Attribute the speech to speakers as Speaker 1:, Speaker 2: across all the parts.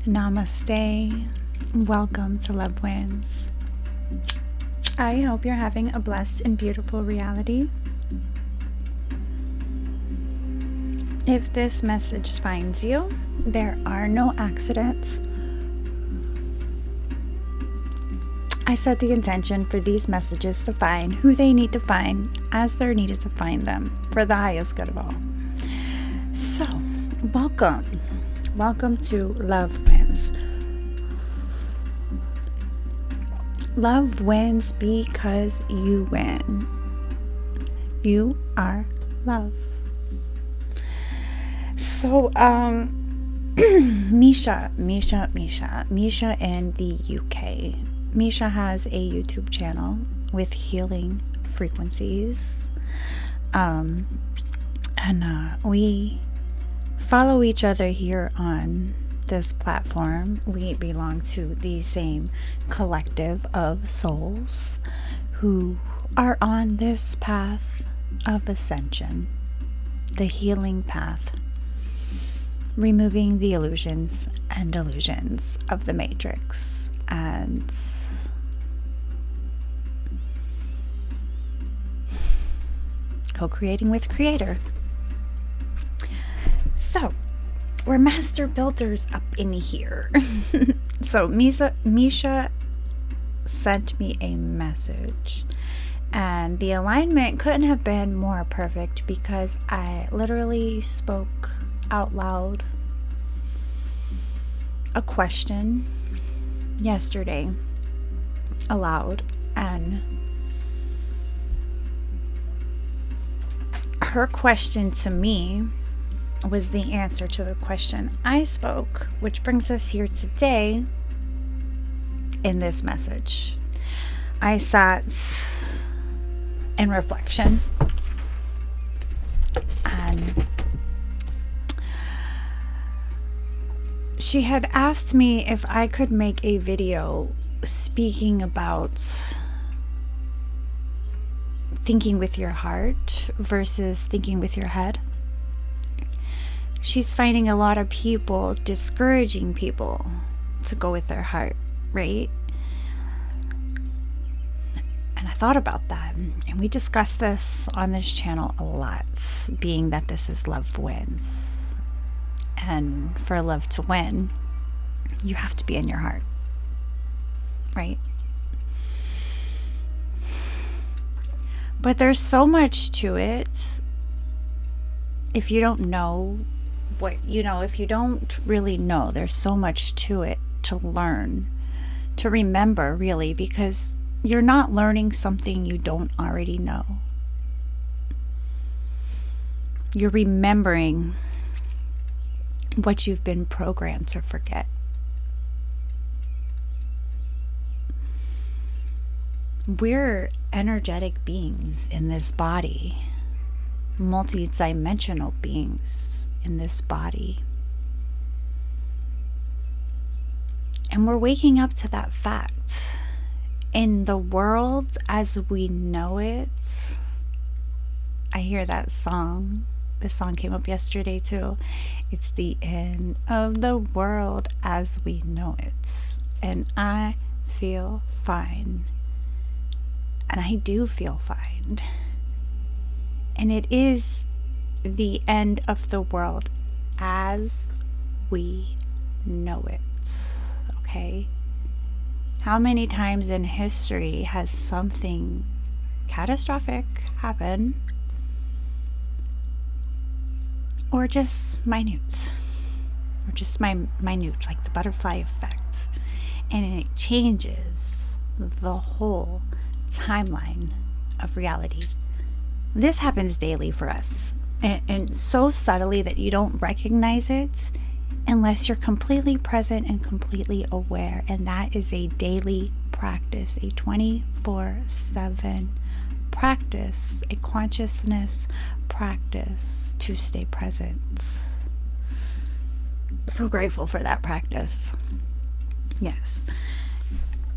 Speaker 1: Namaste. Welcome to Love Wins. I hope you're having a blessed and beautiful reality. If this message finds you, there are no accidents. I set the intention for these messages to find who they need to find as they're needed to find them for the highest good of all. So, welcome. Welcome to Love Wins. Love wins because you win. You are love. So, Misha in the UK. Misha has a YouTube channel with healing frequencies. We follow each other here on this platform. We belong to the same collective of souls who are on this path of ascension, the healing path, removing the illusions and delusions of the matrix and co-creating with Creator. So, we're master builders up in here. So, Misha sent me a message, and the alignment couldn't have been more perfect because I literally spoke out loud a question yesterday aloud, and her question to me was the answer to the question I spoke, which brings us here today in this message. I sat in reflection and she had asked me if I could make a video speaking about thinking with your heart versus thinking with your head. She's finding a lot of people discouraging people to go with their heart, right? And I thought about that, and we discussed this on this channel a lot, being that this is Love Wins. And for love to win, you have to be in your heart, right? But there's so much to it. If you don't know if you don't really know, there's so much to it to learn, to remember, really, because you're not learning something you don't already know. You're remembering what you've been programmed to forget. We're energetic beings in this body, multi-dimensional beings in this body. And we're waking up to that fact. In the world as we know it, I hear that song. This song came up yesterday too. It's the end of the world as we know it. And I feel fine. And I do feel fine. And it is the end of the world as we know it. Okay? How many times in history has something catastrophic happen? Or just minute. Or just minute, like the butterfly effect. And it changes the whole timeline of reality. This happens daily for us. And so subtly that you don't recognize it unless you're completely present and completely aware. And that is a daily practice, a 24/7 practice, a consciousness practice to stay present. So grateful for that practice. Yes.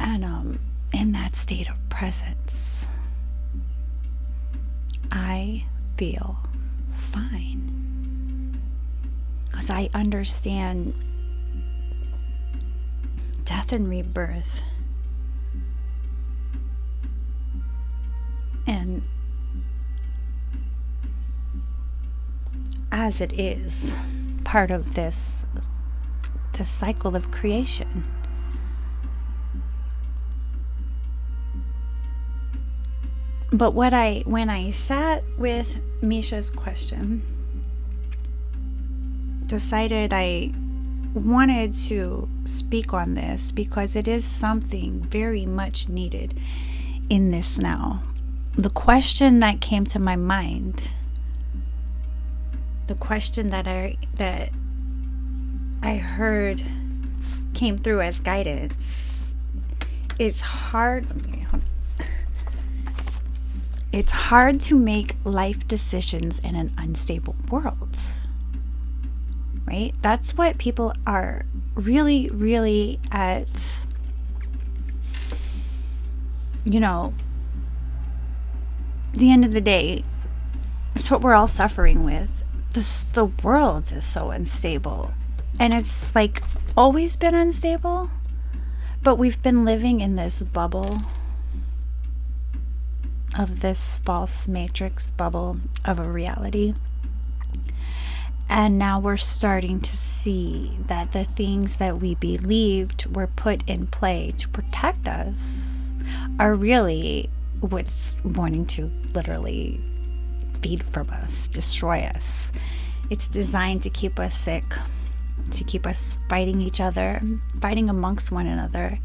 Speaker 1: And in that state of presence, I feel fine. Because I understand death and rebirth. And as it is part of this cycle of creation. But when I sat with Misha's question, decided I wanted to speak on this because it is something very much needed in this now. The question that came to my mind, the question that I heard came through as guidance. It's hard to make life decisions in an unstable world, right? That's what people are really, really at, the end of the day. It's what we're all suffering with. The world is so unstable, and it's like always been unstable, but we've been living in this bubble of this false matrix bubble of a reality. And now we're starting to see that the things that we believed were put in play to protect us are really what's wanting to literally feed from us, destroy us. It's designed to keep us sick, to keep us fighting each other, fighting amongst one another,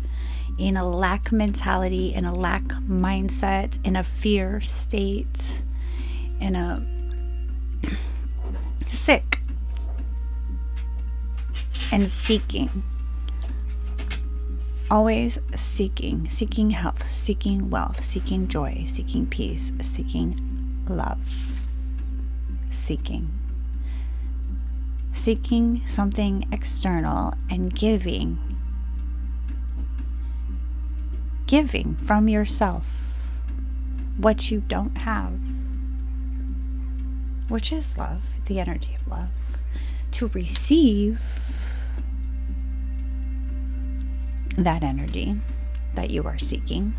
Speaker 1: in a lack mentality, in a lack mindset, in a fear state, in a sick and seeking. Always seeking health, seeking wealth, seeking joy, seeking peace, seeking love, seeking something external and giving from yourself what you don't have, which is love, the energy of love, to receive that energy that you are seeking.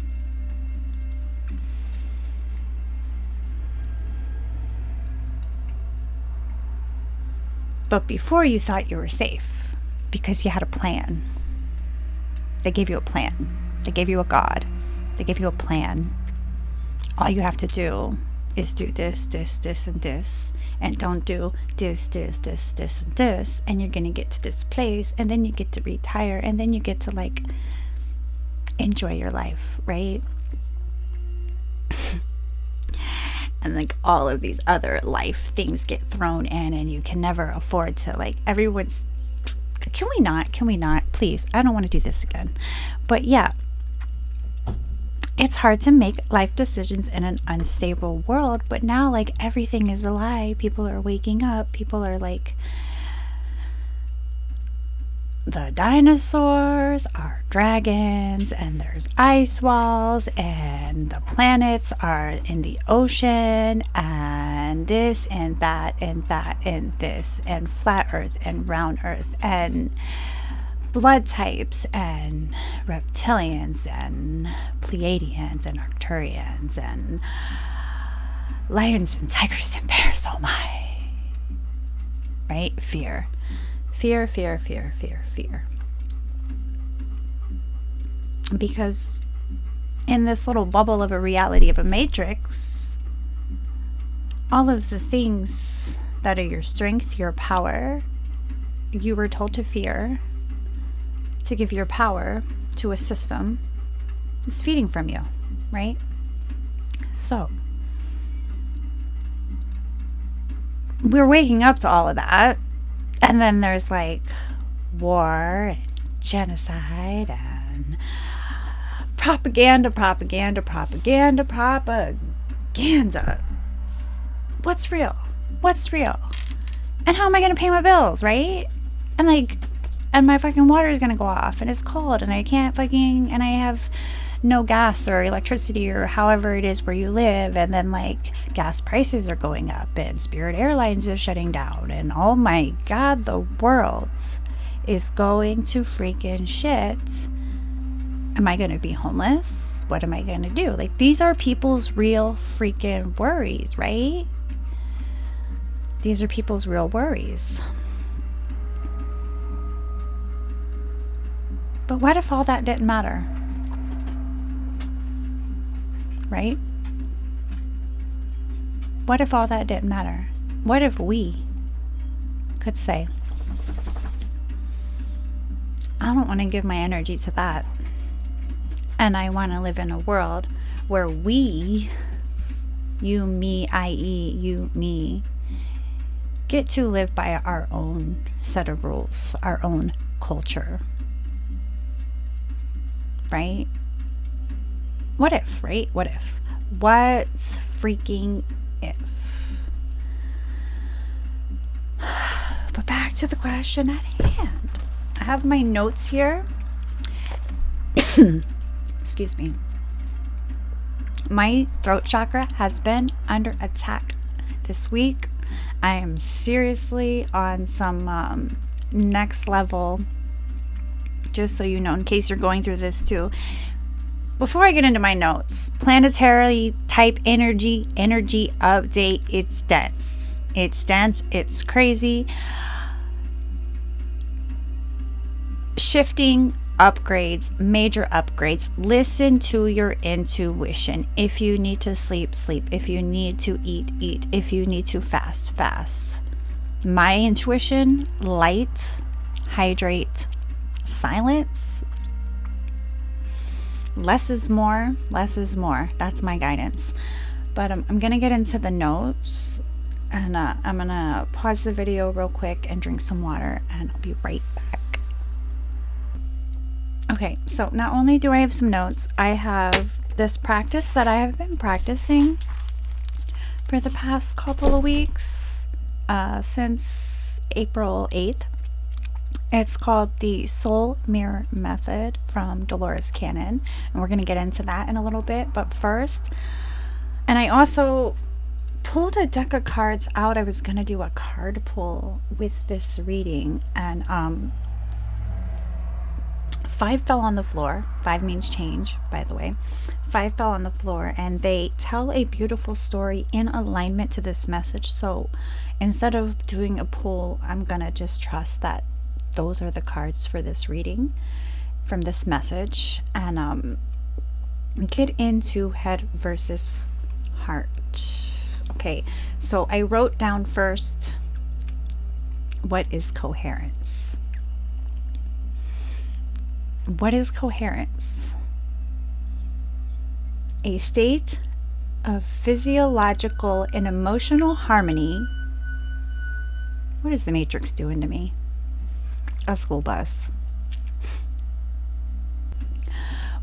Speaker 1: But before, you thought you were safe because you had a plan. They gave you a plan. They gave you a God. They gave you a plan. All you have to do is do this, this, this, and this, and don't do this, this, this, this, and this, and you're gonna get to this place, and then you get to retire, and then you get to like enjoy your life, right? And like all of these other life things get thrown in, and you can never afford to, like, everyone's, can we not, please, I don't want to do this again. But yeah, it's hard to make life decisions in an unstable world, but now like everything is a lie. People are waking up. People are like, the dinosaurs are dragons, and there's ice walls, and the planets are in the ocean, and this and that and that and this, and flat earth and round earth, and blood types, and reptilians, and Pleiadians, and Arcturians, and lions and tigers and bears. Oh my. Right? Fear. Fear. Because in this little bubble of a reality of a matrix, all of the things that are your strength, your power, you were told to fear, to give your power to a system, is feeding from you, right? So we're waking up to all of that. And then there's like war and genocide and propaganda. What's real? And how am I going to pay my bills, right? And like, and my fucking water is going to go off, and it's cold, and I can't fucking, and I have no gas or electricity or however it is where you live, and then like gas prices are going up, and Spirit Airlines is shutting down, and oh my god, the world is going to freaking shit, am I going to be homeless? What am I going to do? Like, these are people's real freaking worries, right? These are people's real worries. But what if all that didn't matter? Right? What if all that didn't matter? What if we could say, I don't want to give my energy to that. And I want to live in a world where we, you, me, i.e., you, me, get to live by our own set of rules, our own culture. Right? What if, right? What if? What's freaking if? But back to the question at hand. I have my notes here. Excuse me. My throat chakra has been under attack this week. I am seriously on some next level, just so you know, in case you're going through this too. Before I get into my notes, planetary type energy update. It's dense. It's crazy. Shifting, upgrades, major upgrades. Listen to your intuition. If you need to sleep, sleep. If you need to eat, eat. If you need to fast, fast. My intuition, light, hydrate, silence. Less is more, less is more. That's my guidance. But I'm going to get into the notes, and I'm going to pause the video real quick and drink some water, and I'll be right back. Okay, so not only do I have some notes, I have this practice that I have been practicing for the past couple of weeks, since April 8th. It's called the Soul Mirror Method from Dolores Cannon, and we're going to get into that in a little bit. But first, and I also pulled a deck of cards out. I was going to do a card pull with this reading, and 5 fell on the floor. 5 means change, by the way. 5 fell on the floor, and they tell a beautiful story in alignment to this message. So instead of doing a pull, I'm going to just trust that those are the cards for this reading from this message, and get into head versus heart. Okay, so I wrote down first, what is coherence? What is coherence? A state of physiological and emotional harmony. What is the Matrix doing to me? A school bus.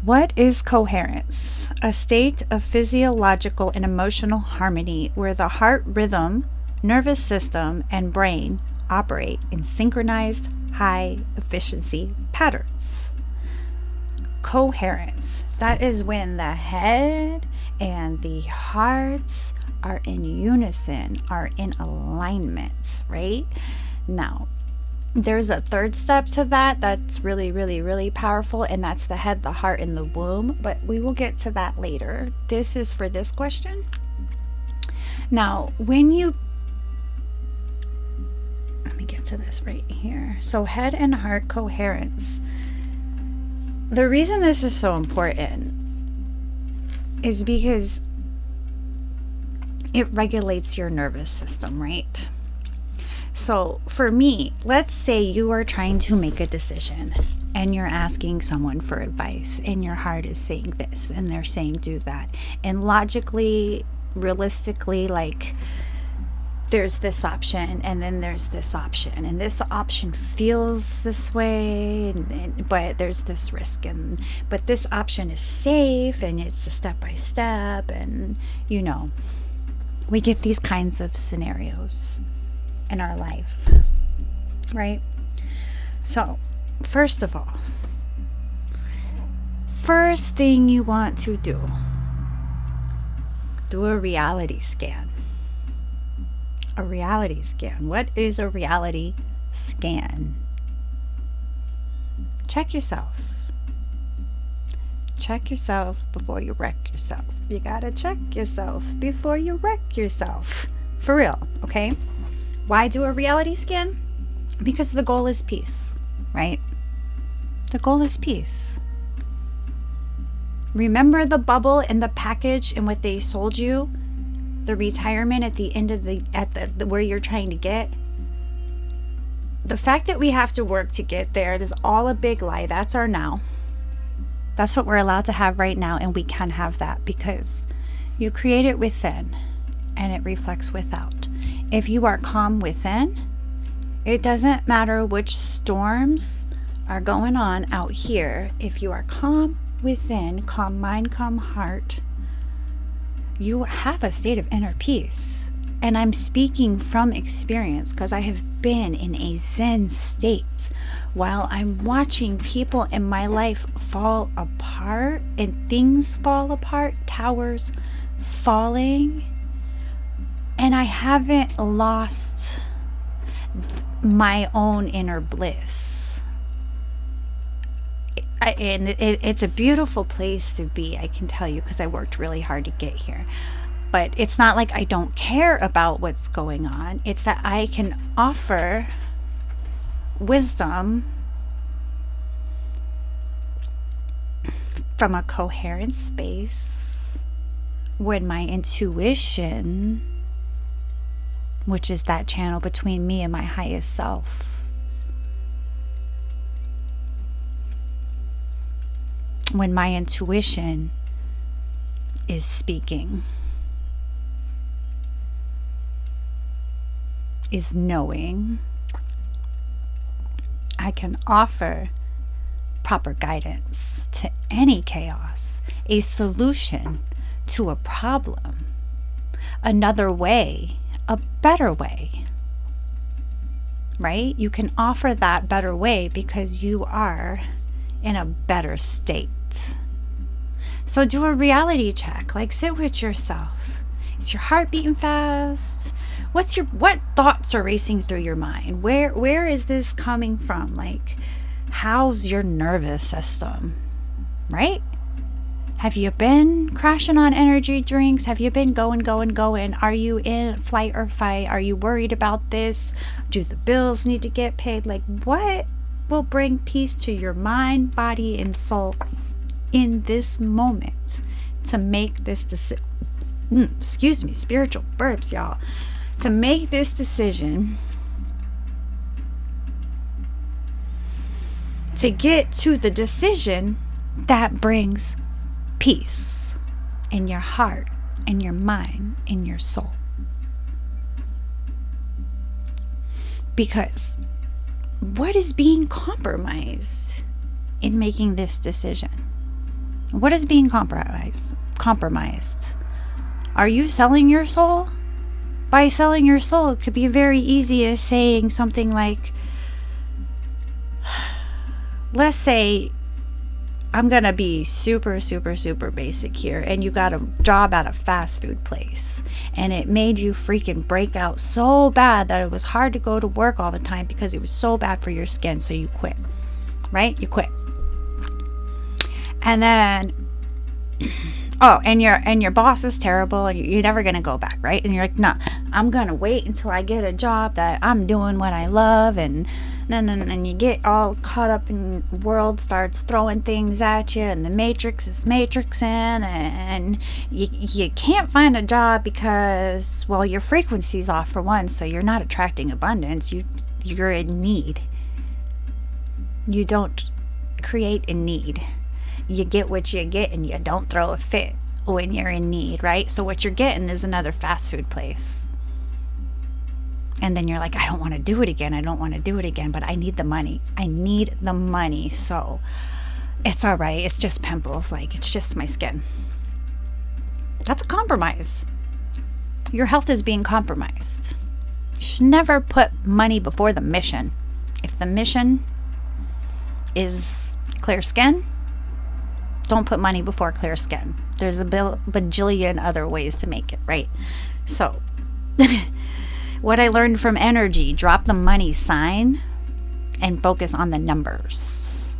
Speaker 1: What is coherence? A state of physiological and emotional harmony where the heart rhythm, nervous system, and brain operate in synchronized, high efficiency patterns. Coherence. That is when the head and the hearts are in unison, are in alignment, right? Now, there's a third step to that that's really, really, really powerful, and that's the head, the heart, and the womb, but we will get to that later. This is for this question. Now, when you, let me get to this right here. So head and heart coherence. The reason this is so important is because it regulates your nervous system, right? So for me, let's say you are trying to make a decision and you're asking someone for advice, and your heart is saying this and they're saying do that. And logically, realistically, like, there's this option and then there's this option, and this option feels this way, but there's this risk, but this option is safe and it's a step by step, and you know, we get these kinds of scenarios in our life, right? So first of all, first thing you want to do a reality scan. A reality scan. What is a reality scan? check yourself. Check yourself before you wreck yourself. You gotta check yourself before you wreck yourself. For real, okay? Why do a reality scan? Because the goal is peace, right? The goal is peace. Remember the bubble and the package and what they sold you? The retirement at the end of the where you're trying to get? The fact that we have to work to get there, it is all a big lie. That's our now. That's what we're allowed to have right now, and we can have that because you create it within and it reflects without. If you are calm within, it doesn't matter which storms are going on out here. If you are calm within, calm mind, calm heart, you have a state of inner peace. And I'm speaking from experience because I have been in a Zen state while I'm watching people in my life fall apart and things fall apart, towers falling, and I haven't lost my own inner bliss. It's a beautiful place to be, I can tell you, because I worked really hard to get here. But it's not like I don't care about what's going on. It's that I can offer wisdom from a coherent space when my intuition, which is that channel between me and my highest self, when my intuition is speaking, is knowing, I can offer proper guidance to any chaos, a solution to a problem, another way, a better way, right? You can offer that better way because you are in a better state. So do a reality check, like sit with yourself. Is your heart beating fast? What thoughts are racing through your mind? Where is this coming from? Like, how's your nervous system? Right? Have you been crashing on energy drinks? Have you been going? Are you in flight or fight? Are you worried about this? Do the bills need to get paid? Like, what will bring peace to your mind, body, and soul in this moment to make this decision? Spiritual burps, y'all. To make this decision, to get to the decision that brings peace in your heart, in your mind, in your soul. Because what is being compromised in making this decision? What is being compromised? Are you selling your soul? By selling your soul, it could be very easy as saying something like, let's say I'm going to be super basic here, and you got a job at a fast food place, and it made you freaking break out so bad that it was hard to go to work all the time because it was so bad for your skin, so you quit, right? You quit. And then and your boss is terrible, and you're never gonna go back, right? And you're like, no, I'm gonna wait until I get a job that I'm doing what I love, and and you get all caught up in the world starts throwing things at you, and the matrix is matrixing, and you can't find a job because, well, your frequency's off for one, so you're not attracting abundance. You're in need. You don't create a need. You get what you get, and you don't throw a fit when you're in need, right? So what you're getting is another fast food place. And then you're like, I don't want to do it again, but I need the money. So it's all right. It's just pimples. Like, it's just my skin. That's a compromise. Your health is being compromised. You should never put money before the mission. If the mission is clear skin, don't put money before clear skin. There's a bajillion other ways to make it, right? So, what I learned from energy, drop the money sign and focus on the numbers.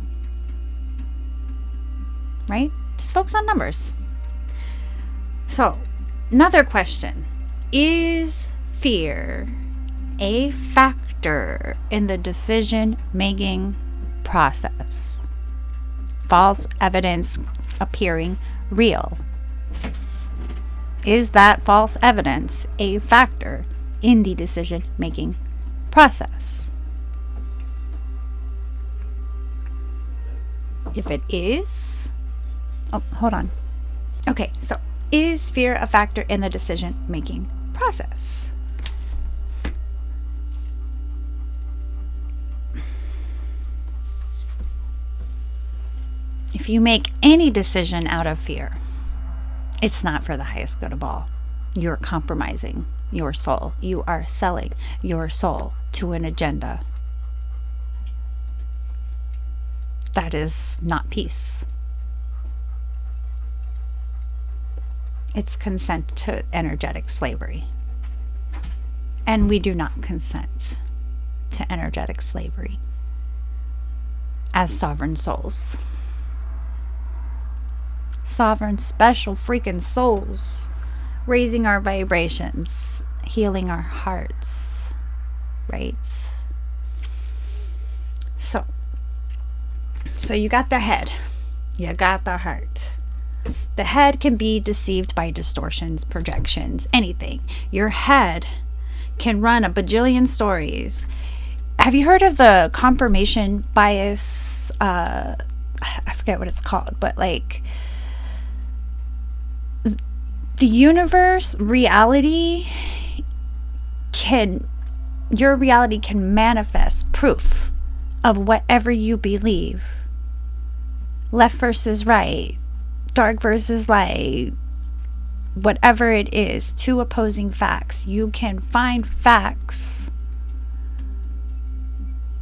Speaker 1: right? Just focus on numbers. So, another question. Is fear a factor in the decision-making process? False evidence appearing real. Is that false evidence a factor in the decision-making process? If it is, hold on. Okay, so is fear a factor in the decision-making process? If you make any decision out of fear, it's not for the highest good of all. You're compromising your soul. You are selling your soul to an agenda. That is not peace. It's consent to energetic slavery. And we do not consent to energetic slavery as sovereign souls. Sovereign, special freaking souls, raising our vibrations, healing our hearts, right? So you got the head, you got the heart. The head can be deceived by distortions, projections, anything. Your head can run a bajillion stories. Have you heard of the confirmation bias? I forget what it's called, but like the universe, your reality can manifest proof of whatever you believe. Left versus right, dark versus light, whatever it is, two opposing facts. You can find facts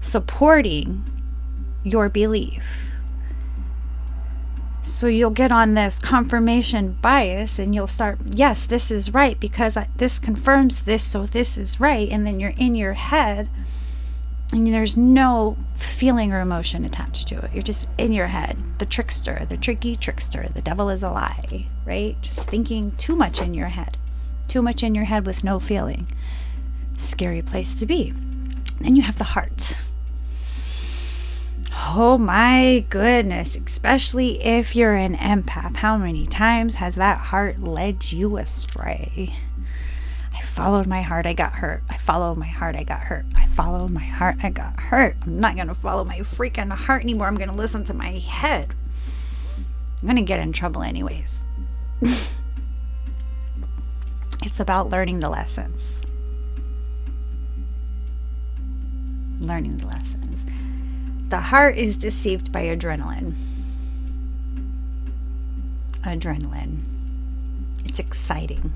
Speaker 1: supporting your belief. So you'll get on this confirmation bias and you'll start, yes, this is right because this confirms this, so this is right. And then you're in your head and there's no feeling or emotion attached to it. You're just in your head, the trickster, the tricky trickster, the devil is a lie, right? Just thinking too much in your head with no feeling. Scary place to be. Then you have the heart. Oh my goodness, especially if you're an empath. How many times has that heart led you astray? I followed my heart, I got hurt. I followed my heart, I got hurt. I followed my heart, I got hurt. I'm not going to follow my freaking heart anymore. I'm going to listen to my head. I'm going to get in trouble anyways. It's about learning the lessons. Learning the lessons. The heart is deceived by adrenaline. Adrenaline. It's exciting.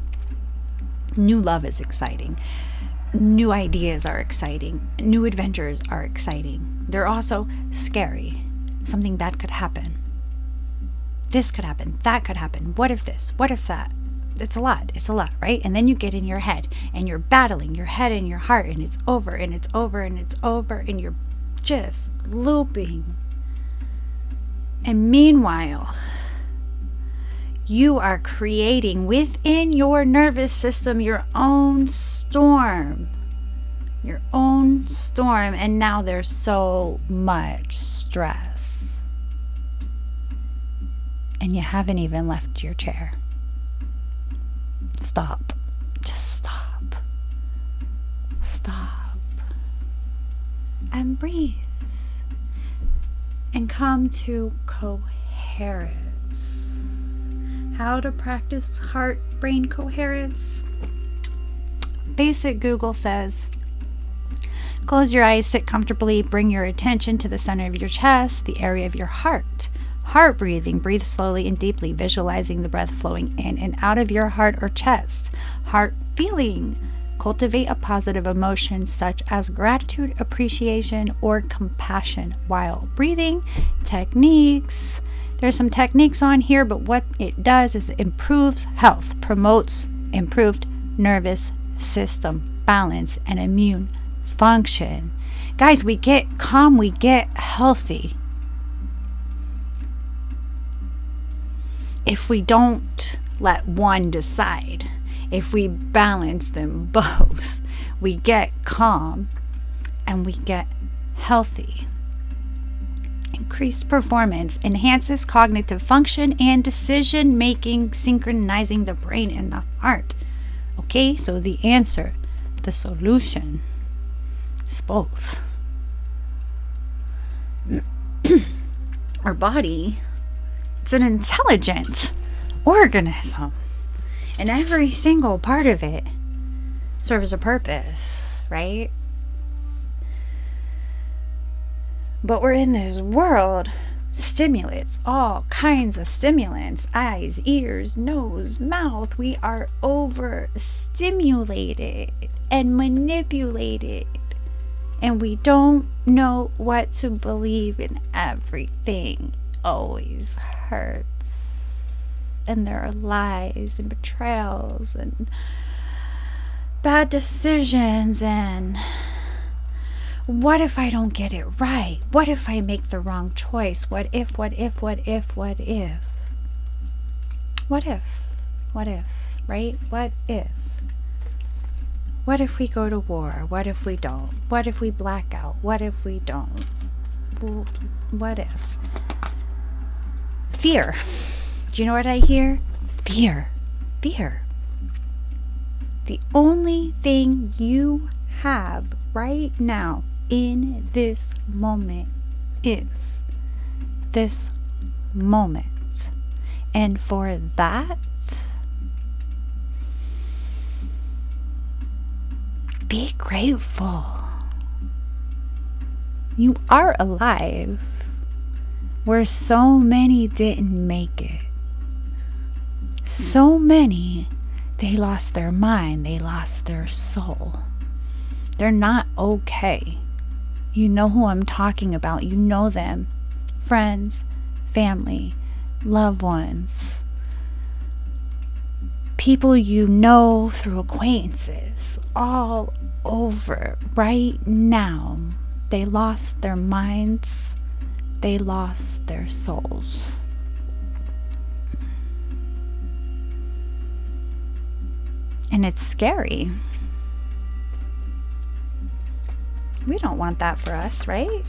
Speaker 1: New love is exciting. New ideas are exciting. New adventures are exciting. They're also scary. Something bad could happen. This could happen. That could happen. What if this? What if that? It's a lot, right? And then you get in your head and you're battling your head and your heart, and it's over and it's over and it's over, and you're just looping. And meanwhile, you are creating within your nervous system your own storm. And now there's so much stress. And you haven't even left your chair. Stop. Just stop. Stop. And breathe. And come to coherence. How to practice heart-brain coherence? Basic Google says, close your eyes, sit comfortably, bring your attention to the center of your chest, the area of your heart. Heart breathing, breathe slowly and deeply, visualizing the breath flowing in and out of your heart or chest. Heart feeling, cultivate a positive emotion such as gratitude, appreciation, or compassion while breathing. Techniques. There's some techniques on here, but what it does is it improves health, promotes improved nervous system balance and immune function. Guys, we get calm, we get healthy. if we don't let one decide, if we balance them both, we get calm and we get healthy. Increased performance enhances cognitive function and decision making, synchronizing the brain and the heart. Okay, so the answer, the solution, is both. Our body, it's an intelligent organism, and every single part of it serves a purpose, right? But we're in this world, stimulants, all kinds of stimulants, eyes, ears, nose, mouth. We are overstimulated and manipulated, and we don't know what to believe, and everything always hurts. And there are lies and betrayals and bad decisions, and what if I don't get it right? What if I make the wrong choice? What if? What if, right? What if? What if we go to war? What if we don't? What if we black out? What if we don't? What if? Fear. Do you know what I hear? Fear. The only thing you have right now in this moment is this moment. And for that, be grateful. You are alive where so many didn't make it. So many, they lost their mind, they lost their soul. They're not okay. You know who I'm talking about. You know them. Friends, family, loved ones, people you know through acquaintances, all over right now. They lost their minds. They lost their souls. And it's scary. We don't want that for us, right?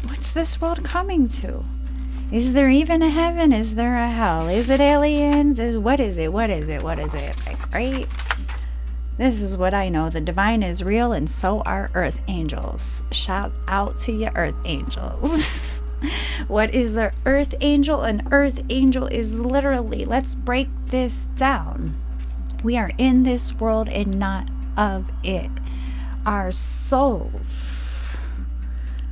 Speaker 1: What's this world coming to? Is there even a heaven? Is there a hell? Is it aliens? What is it? Right? This is what I know. The divine is real, and so are earth angels. Shout out to you, earth angels. What is an earth angel? An earth angel is literally, let's break this down. We are in this world and not of it. Our souls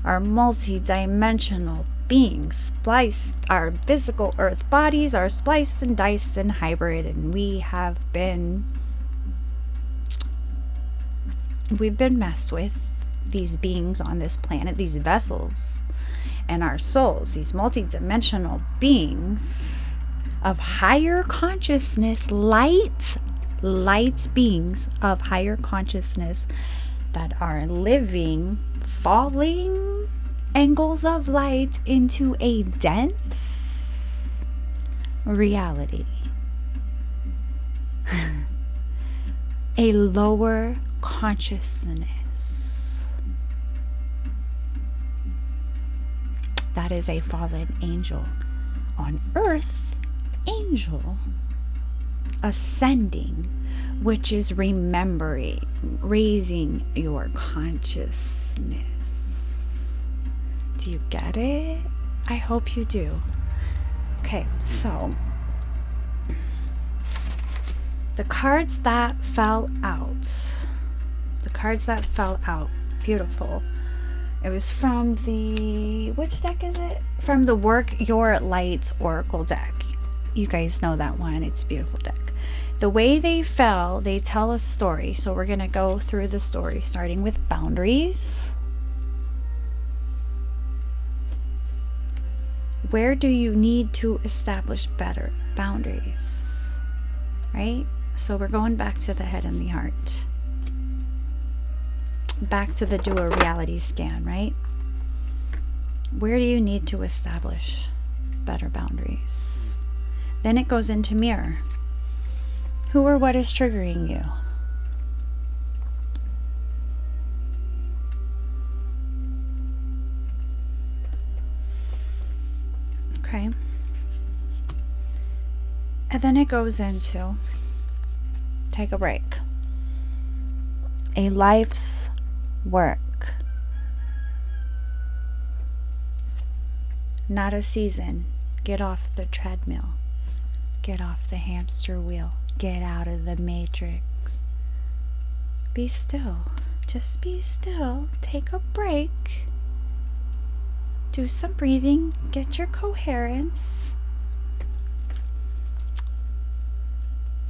Speaker 1: are multi-dimensional beings, spliced. Our physical earth bodies are spliced and diced and hybrid, and we've been messed with, these beings on this planet, these vessels, and our souls, these multi-dimensional beings of higher consciousness, light beings of higher consciousness that are living, falling angles of light into a dense reality. A lower consciousness. That is a fallen angel. On earth, angel ascending, which is remembering, raising your consciousness. Do you get it? I hope you do. Okay, so the cards that fell out. Beautiful. It was from which deck is it? From the Work Your Light Oracle deck. You guys know that one. It's a beautiful deck. The way they fell, they tell a story. So we're going to go through the story, starting with boundaries. Where do you need to establish better boundaries? Right? So we're going back to the head and the heart. Back to the do a reality scan, right? Where do you need to establish better boundaries? Then it goes into mirror. Who or what is triggering you? Okay. And then it goes into take a break. A life's work. Not a season. Get off the treadmill. Get off the hamster wheel. Get out of the matrix. Be still. Just be still. Take a break. Do some breathing. Get your coherence.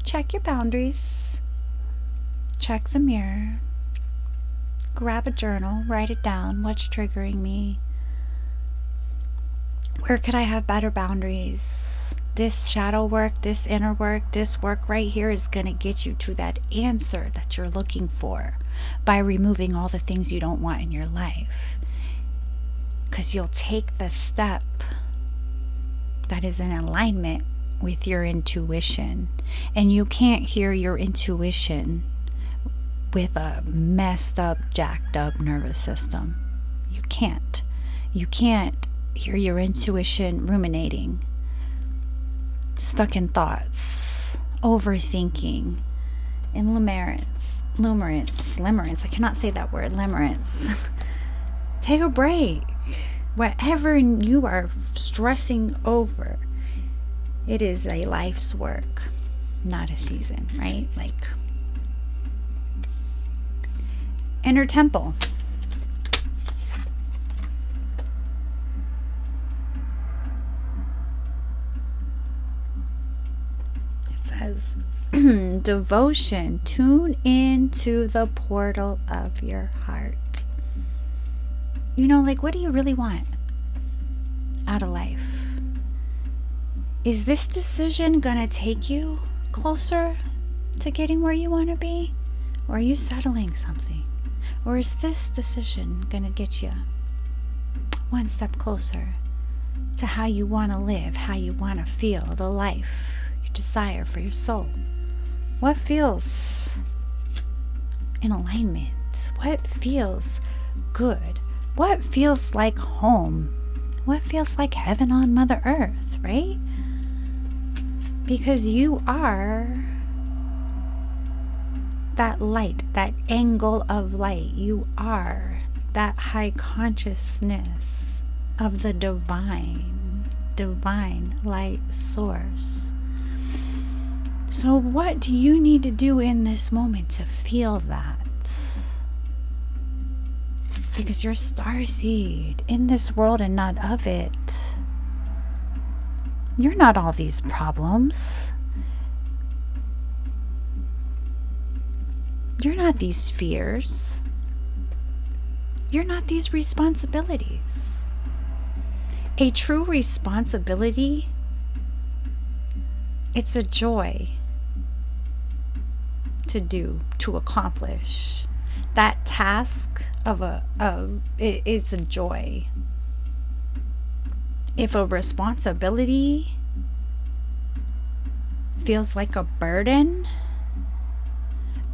Speaker 1: Check your boundaries. Check the mirror. Grab a journal. Write it down. What's triggering me? Where could I have better boundaries? This shadow work, this inner work, this work right here is going to get you to that answer that you're looking for by removing all the things you don't want in your life. Because you'll take the step that is in alignment with your intuition. And you can't hear your intuition with a messed up, jacked up nervous system. You can't. You can't hear your intuition ruminating, stuck in thoughts, overthinking, in limerence. I cannot say that word, limerence. Take a break. Whatever you are stressing over, it is a life's work, not a season, right? Like inner temple. Says devotion. Tune into the portal of your heart. You know, like, what do you really want out of life? Is this decision gonna take you closer to getting where you want to be? Or are you settling something? Or is this decision gonna get you one step closer to how you want to live, how you want to feel, the life desire for your soul? What feels in alignment? What feels good? What feels like home? What feels like heaven on Mother Earth, right? Because you are that light, that angle of light. You are that high consciousness of the divine light source. So what do you need to do in this moment to feel that? Because you're starseed in this world and not of it. You're not all these problems. You're not these fears. You're not these responsibilities. A true responsibility, it's a joy to do, to accomplish. That task it's a joy. If a responsibility feels like a burden,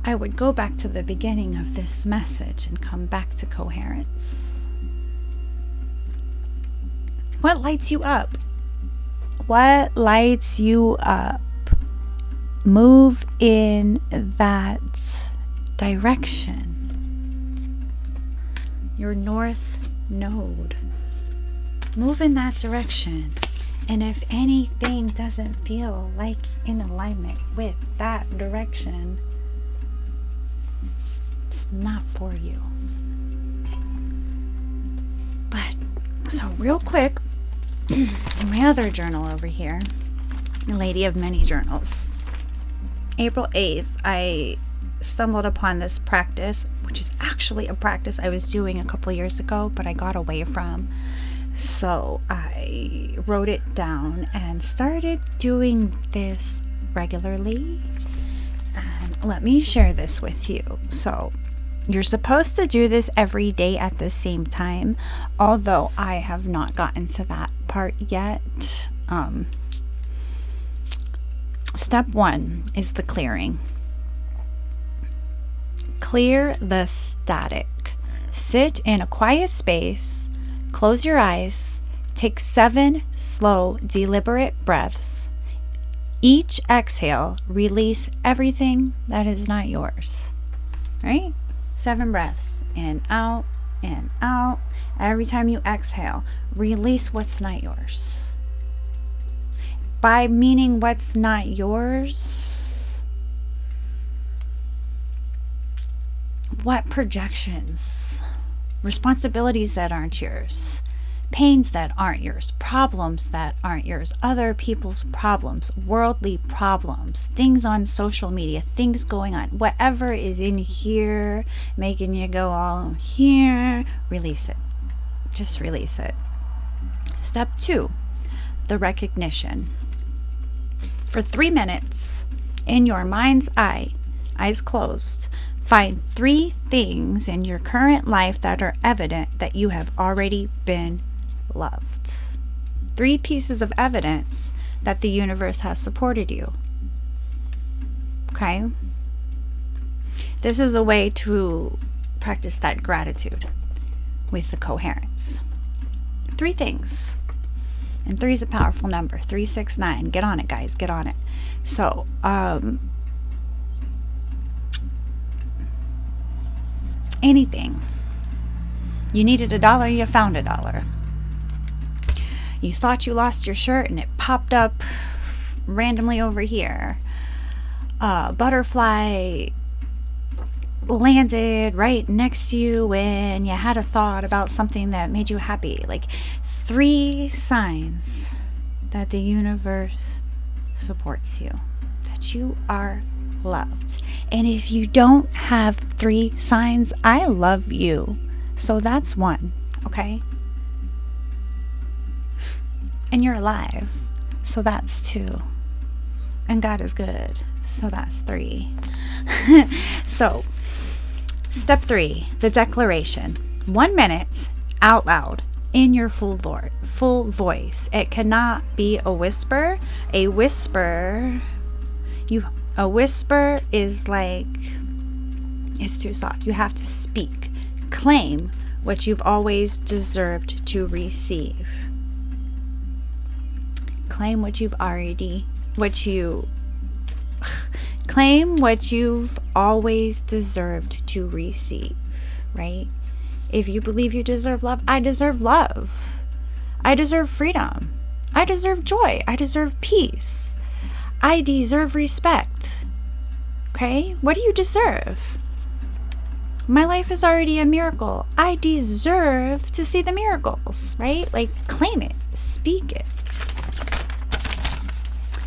Speaker 1: I would go back to the beginning of this message and come back to coherence. What lights you up? What lights you up? Move in that direction. Your north node. Move in that direction. And if anything doesn't feel like in alignment with that direction, it's not for you. But, so real quick, in my other journal over here, Lady of Many Journals, April 8th, I stumbled upon this practice, which is actually a practice I was doing a couple years ago, but I got away from. So I wrote it down and started doing this regularly. And let me share this with you. So you're supposed to do this every day at the same time, although I have not gotten to that part yet. Step 1 is the clearing. Clear the static. Sit in a quiet space, close your eyes, take 7 slow, deliberate breaths. Each exhale, release everything that is not yours. Right? 7 breaths. In, out, in, out. Every time you exhale, release what's not yours. By meaning what's not yours, what projections, responsibilities that aren't yours, pains that aren't yours, problems that aren't yours, other people's problems, worldly problems, things on social media, things going on, whatever is in here making you go all here, release it. Just release it. Step 2, the recognition. For 3 minutes, in your mind's eye, eyes closed, find 3 things in your current life that are evident that you have already been loved. 3 pieces of evidence that the universe has supported you. Okay? This is a way to practice that gratitude with the coherence. 3 things. And 3 is a powerful number. 3, 6, 9. Get on it, guys. Get on it. So, anything. You needed $1, you found $1. You thought you lost your shirt and it popped up randomly over here. Butterfly landed right next to you when you had a thought about something that made you happy. Like 3 signs that the universe supports you, that you are loved. And if you don't have 3 signs, I love you. So that's 1, okay? And you're alive. So that's 2. And God is good. So that's 3. So, step 3, the declaration. 1 minute out loud in your full voice. It cannot be a whisper. A whisper is like, it's too soft. You have to speak. Claim what you've always deserved to receive. Claim what you've always deserved to receive, right? If you believe you deserve love, I deserve love. I deserve freedom. I deserve joy. I deserve peace. I deserve respect. Okay? What do you deserve? My life is already a miracle. I deserve to see the miracles, right? Like, claim it. Speak it.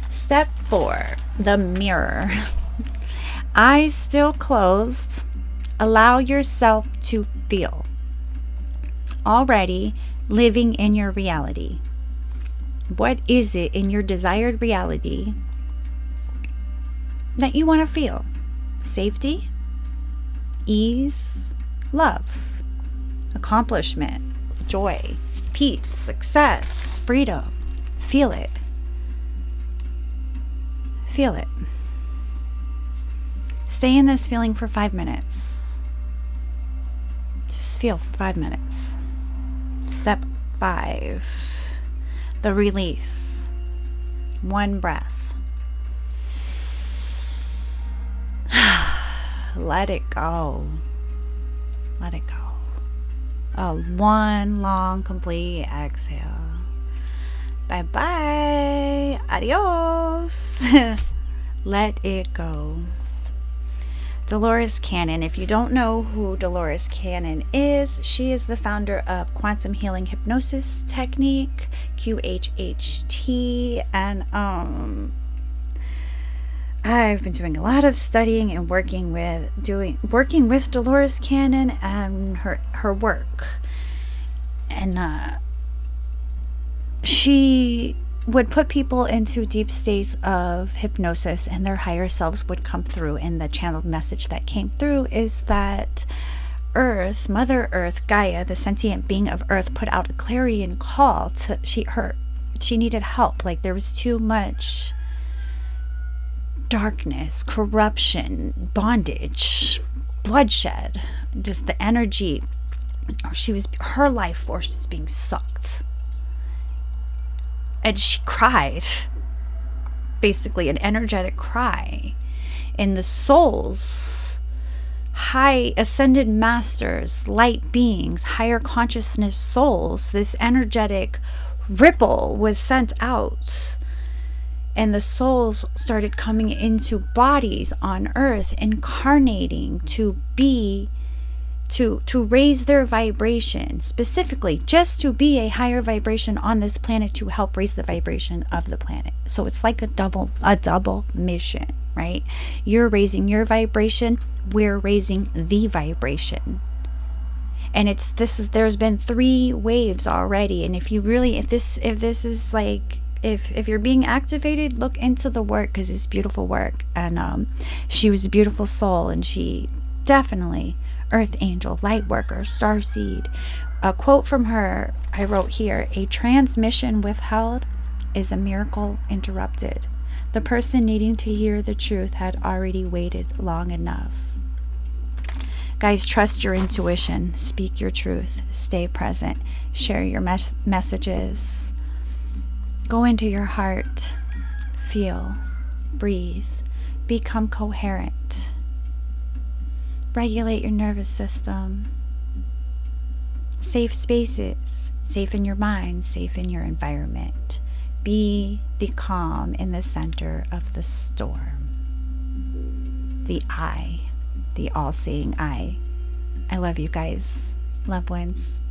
Speaker 1: Step 4, the mirror. Eyes still closed. Allow yourself to feel. Already living in your reality. What is it in your desired reality that you want to feel? Safety, ease, love, accomplishment, joy, peace, success, freedom. Feel it. Feel it. Stay in this feeling for 5 minutes. Just feel for 5 minutes. Step 5, the release. 1 breath. Let it go. Let it go. 1 long, complete exhale. Bye-bye. Adios. Let it go. Dolores Cannon. If you don't know who Dolores Cannon is, she is the founder of Quantum Healing Hypnosis Technique, QHHT, and I've been doing a lot of studying and working with Dolores Cannon and her work. And she would put people into deep states of hypnosis and their higher selves would come through. And the channeled message that came through is that Earth, Mother Earth, Gaia, the sentient being of Earth, put out a clarion call to she needed help. Like there was too much darkness, corruption, bondage, bloodshed, just the energy. Her life force is being sucked. And she cried, basically an energetic cry. And the souls, high ascended masters, light beings, higher consciousness souls, this energetic ripple was sent out. And the souls started coming into bodies on earth, incarnating to raise their vibration, specifically just to be a higher vibration on this planet, to help raise the vibration of the planet. So it's like a double mission, right? You're raising your vibration, we're raising the vibration. And there's been 3 waves already. And if you're being activated, look into the work, because it's beautiful work. And she was a beautiful soul, and she definitely earth angel, light worker, starseed. A quote from her I wrote here: a transmission withheld is a miracle interrupted. The person needing to hear the truth had already waited long enough. Guys, trust your intuition, speak your truth, stay present, share your messages. Go into your heart, feel, breathe, become coherent. Regulate your nervous system. Safe spaces, safe in your mind, safe in your environment. Be the calm in the center of the storm. The I, the all-seeing I. I love you guys, loved ones.